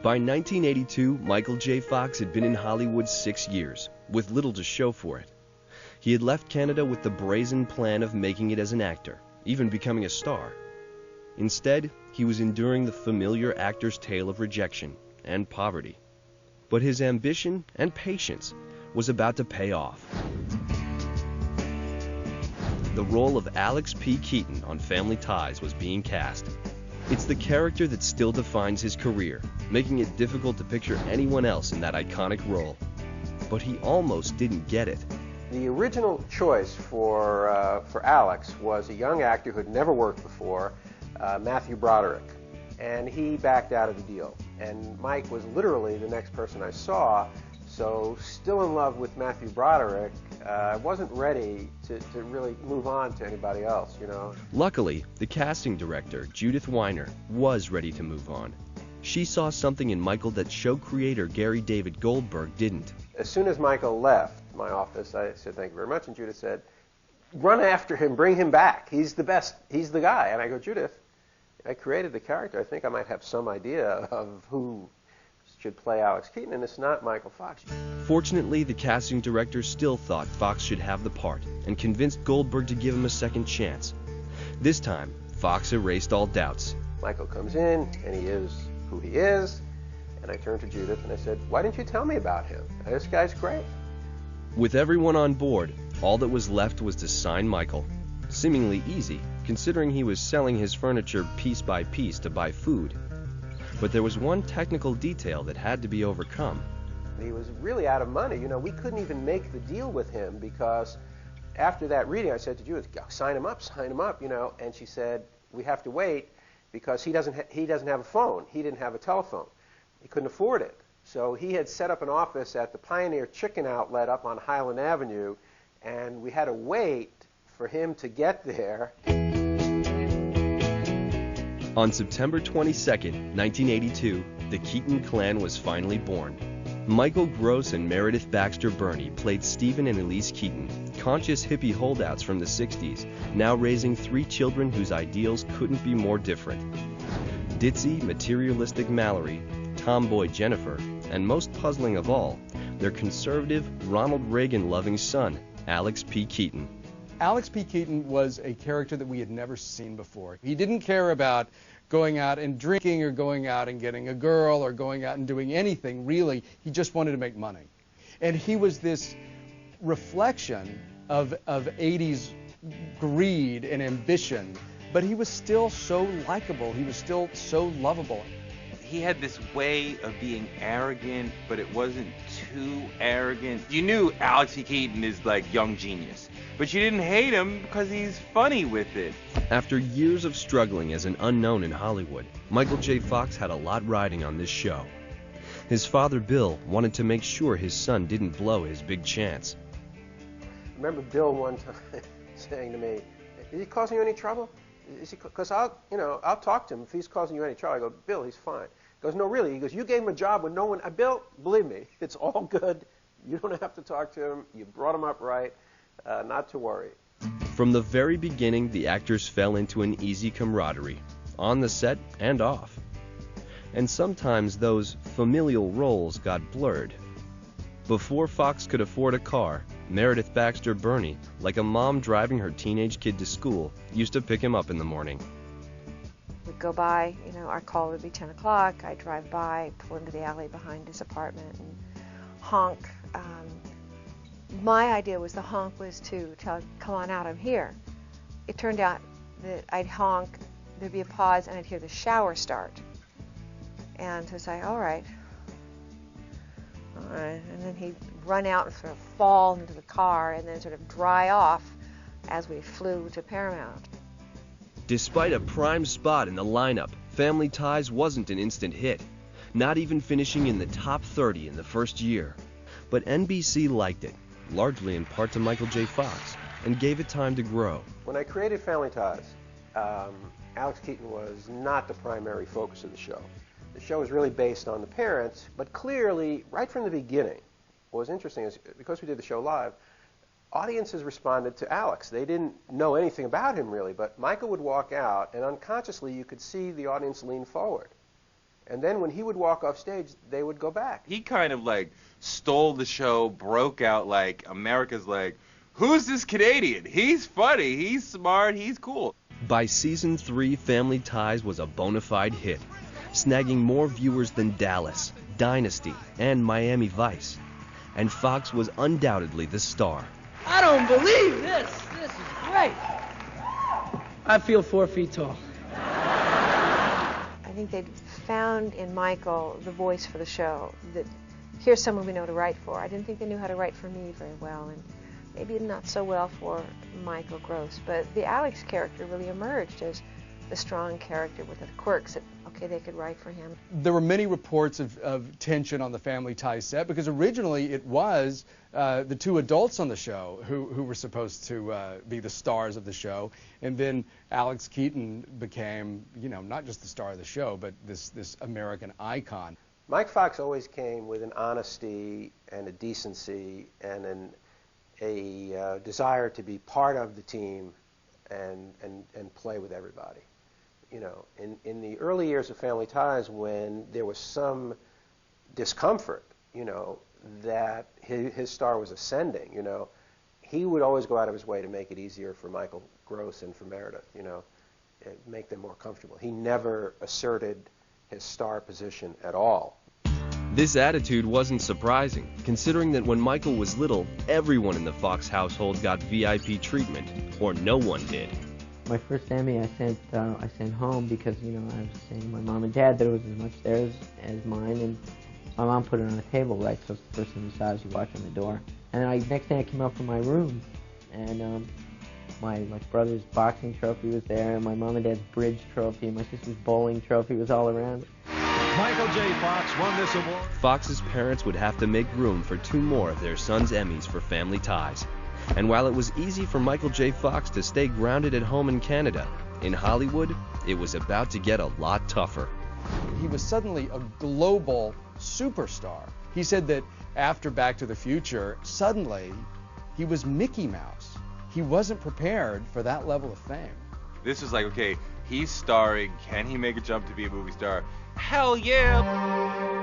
By 1982, Michael J. Fox had been in Hollywood 6 years, with little to show for it. He had left Canada with the brazen plan of making it as an actor, even becoming a star. Instead, he was enduring the familiar actor's tale of rejection and poverty. But his ambition and patience was about to pay off. The role of Alex P. Keaton on Family Ties was being cast. It's the character that still defines his career, making it difficult to picture anyone else in that iconic role. But he almost didn't get it. The original choice for Alex was a young actor who had never worked before, Matthew Broderick, and he backed out of the deal. And Mike was literally the next person I saw, so still in love with Matthew Broderick, I wasn't ready to really move on to anybody else, you know. Luckily, the casting director, Judith Weiner, was ready to move on. She saw something in Michael that show creator Gary David Goldberg didn't. As soon as Michael left my office, I said, "Thank you very much," and Judith said, "Run after him, bring him back. He's the best, he's the guy." And I go, "Judith, I created the character. I think I might have some idea of who should play Alex Keaton, and it's not Michael Fox." Fortunately, the casting director still thought Fox should have the part and convinced Goldberg to give him a second chance. This time, Fox erased all doubts. Michael comes in, and he is who he is, and I turned to Judith and I said, "Why didn't you tell me about him? This guy's great." With everyone on board, all that was left was to sign Michael. Seemingly easy, considering he was selling his furniture piece by piece to buy food. But there was one technical detail that had to be overcome. He was really out of money. You know, we couldn't even make the deal with him because after that reading, I said to Judith, sign him up, you know. And she said, "We have to wait because he doesn't have a phone. He didn't have a telephone. He couldn't afford it. So he had set up an office at the Pioneer Chicken Outlet up on Highland Avenue, and we had to wait for him to get there." On September 22nd, 1982, the Keaton clan was finally born. Michael Gross and Meredith Baxter Birney played Stephen and Elise Keaton, conscious hippie holdouts from the 60s, now raising 3 children whose ideals couldn't be more different. Ditzy, materialistic Mallory, tomboy Jennifer, and most puzzling of all, their conservative, Ronald Reagan-loving son, Alex P. Keaton. Alex P. Keaton was a character that we had never seen before. He didn't care about going out and drinking or going out and getting a girl or going out and doing anything, really. He just wanted to make money. And he was this reflection of 80s greed and ambition, but he was still so likable. He was still so lovable. He had this way of being arrogant, but it wasn't too arrogant. You knew Alex P. Keaton is like young genius, but you didn't hate him because he's funny with it. After years of struggling as an unknown in Hollywood, Michael J. Fox had a lot riding on this show. His father, Bill, wanted to make sure his son didn't blow his big chance. I remember Bill one time saying to me, "Is he causing you any trouble? Because I'll talk to him if he's causing you any trouble." I go, "Bill, he's fine." He goes, "No, really." He goes, "You gave him a job when no one." Bill, believe me, it's all good. You don't have to talk to him. You brought him up right. Not to worry. From the very beginning, the actors fell into an easy camaraderie, on the set and off. And sometimes those familial roles got blurred. Before Fox could afford a car, Meredith Baxter Birney, like a mom driving her teenage kid to school, used to pick him up in the morning. We'd go by, our call would be 10 o'clock. I'd drive by, pull into the alley behind his apartment and honk. My idea was the honk was to tell, "Come on out, I'm here." It turned out that I'd honk, there'd be a pause, and I'd hear the shower start. And so I'd say, all right. And then he'd run out and sort of fall into the car and then sort of dry off as we flew to Paramount. Despite a prime spot in the lineup, Family Ties wasn't an instant hit, not even finishing in the top 30 in the first year. But NBC liked it, largely in part to Michael J. Fox, and gave it time to grow. When I created Family Ties, Alex Keaton was not the primary focus of the show. The show was really based on the parents, but clearly, right from the beginning, what was interesting is, because we did the show live, audiences responded to Alex. They didn't know anything about him, really, but Michael would walk out, and unconsciously, you could see the audience lean forward. And then when he would walk off stage, they would go back. He kind of like stole the show, broke out like America's like, who's this Canadian? He's funny, he's smart, he's cool. By season 3, Family Ties was a bona fide hit, snagging more viewers than Dallas, Dynasty, and Miami Vice. And Fox was undoubtedly the star. I don't believe this. This is great. I feel 4 feet tall. I think they'd found in Michael the voice for the show, that here's someone we know to write for. I didn't think they knew how to write for me very well, and maybe not so well for Michael Gross. But the Alex character really emerged as the strong character with the quirks that, okay, they could write for him. There were many reports of tension on the Family Ties set, because originally it was the 2 adults on the show who were supposed to be the stars of the show, and then Alex Keaton became, not just the star of the show, but this American icon. Mike Fox always came with an honesty and a decency and a desire to be part of the team and play with everybody. In the early years of Family Ties, when there was some discomfort, that his star was ascending, he would always go out of his way to make it easier for Michael Gross and for Meredith, make them more comfortable. He never asserted his star position at all. This attitude wasn't surprising, considering that when Michael was little, everyone in the Fox household got VIP treatment, or no one did. My first Emmy I sent home because, I was saying to my mom and dad that it was as much theirs as mine, and my mom put it on the table, right, so it's the first thing you saw as you walked in the door. And then next thing I came up from my room, and my brother's boxing trophy was there, and my mom and dad's bridge trophy, and my sister's bowling trophy was all around. Michael J. Fox won this award. Fox's parents would have to make room for 2 more of their sons' Emmys for Family Ties. And while it was easy for Michael J. Fox to stay grounded at home in Canada, in Hollywood, it was about to get a lot tougher. He was suddenly a global superstar. He said that after Back to the Future, suddenly he was Mickey Mouse. He wasn't prepared for that level of fame. This was like, okay, he's starring, can he make a jump to be a movie star? Hell yeah!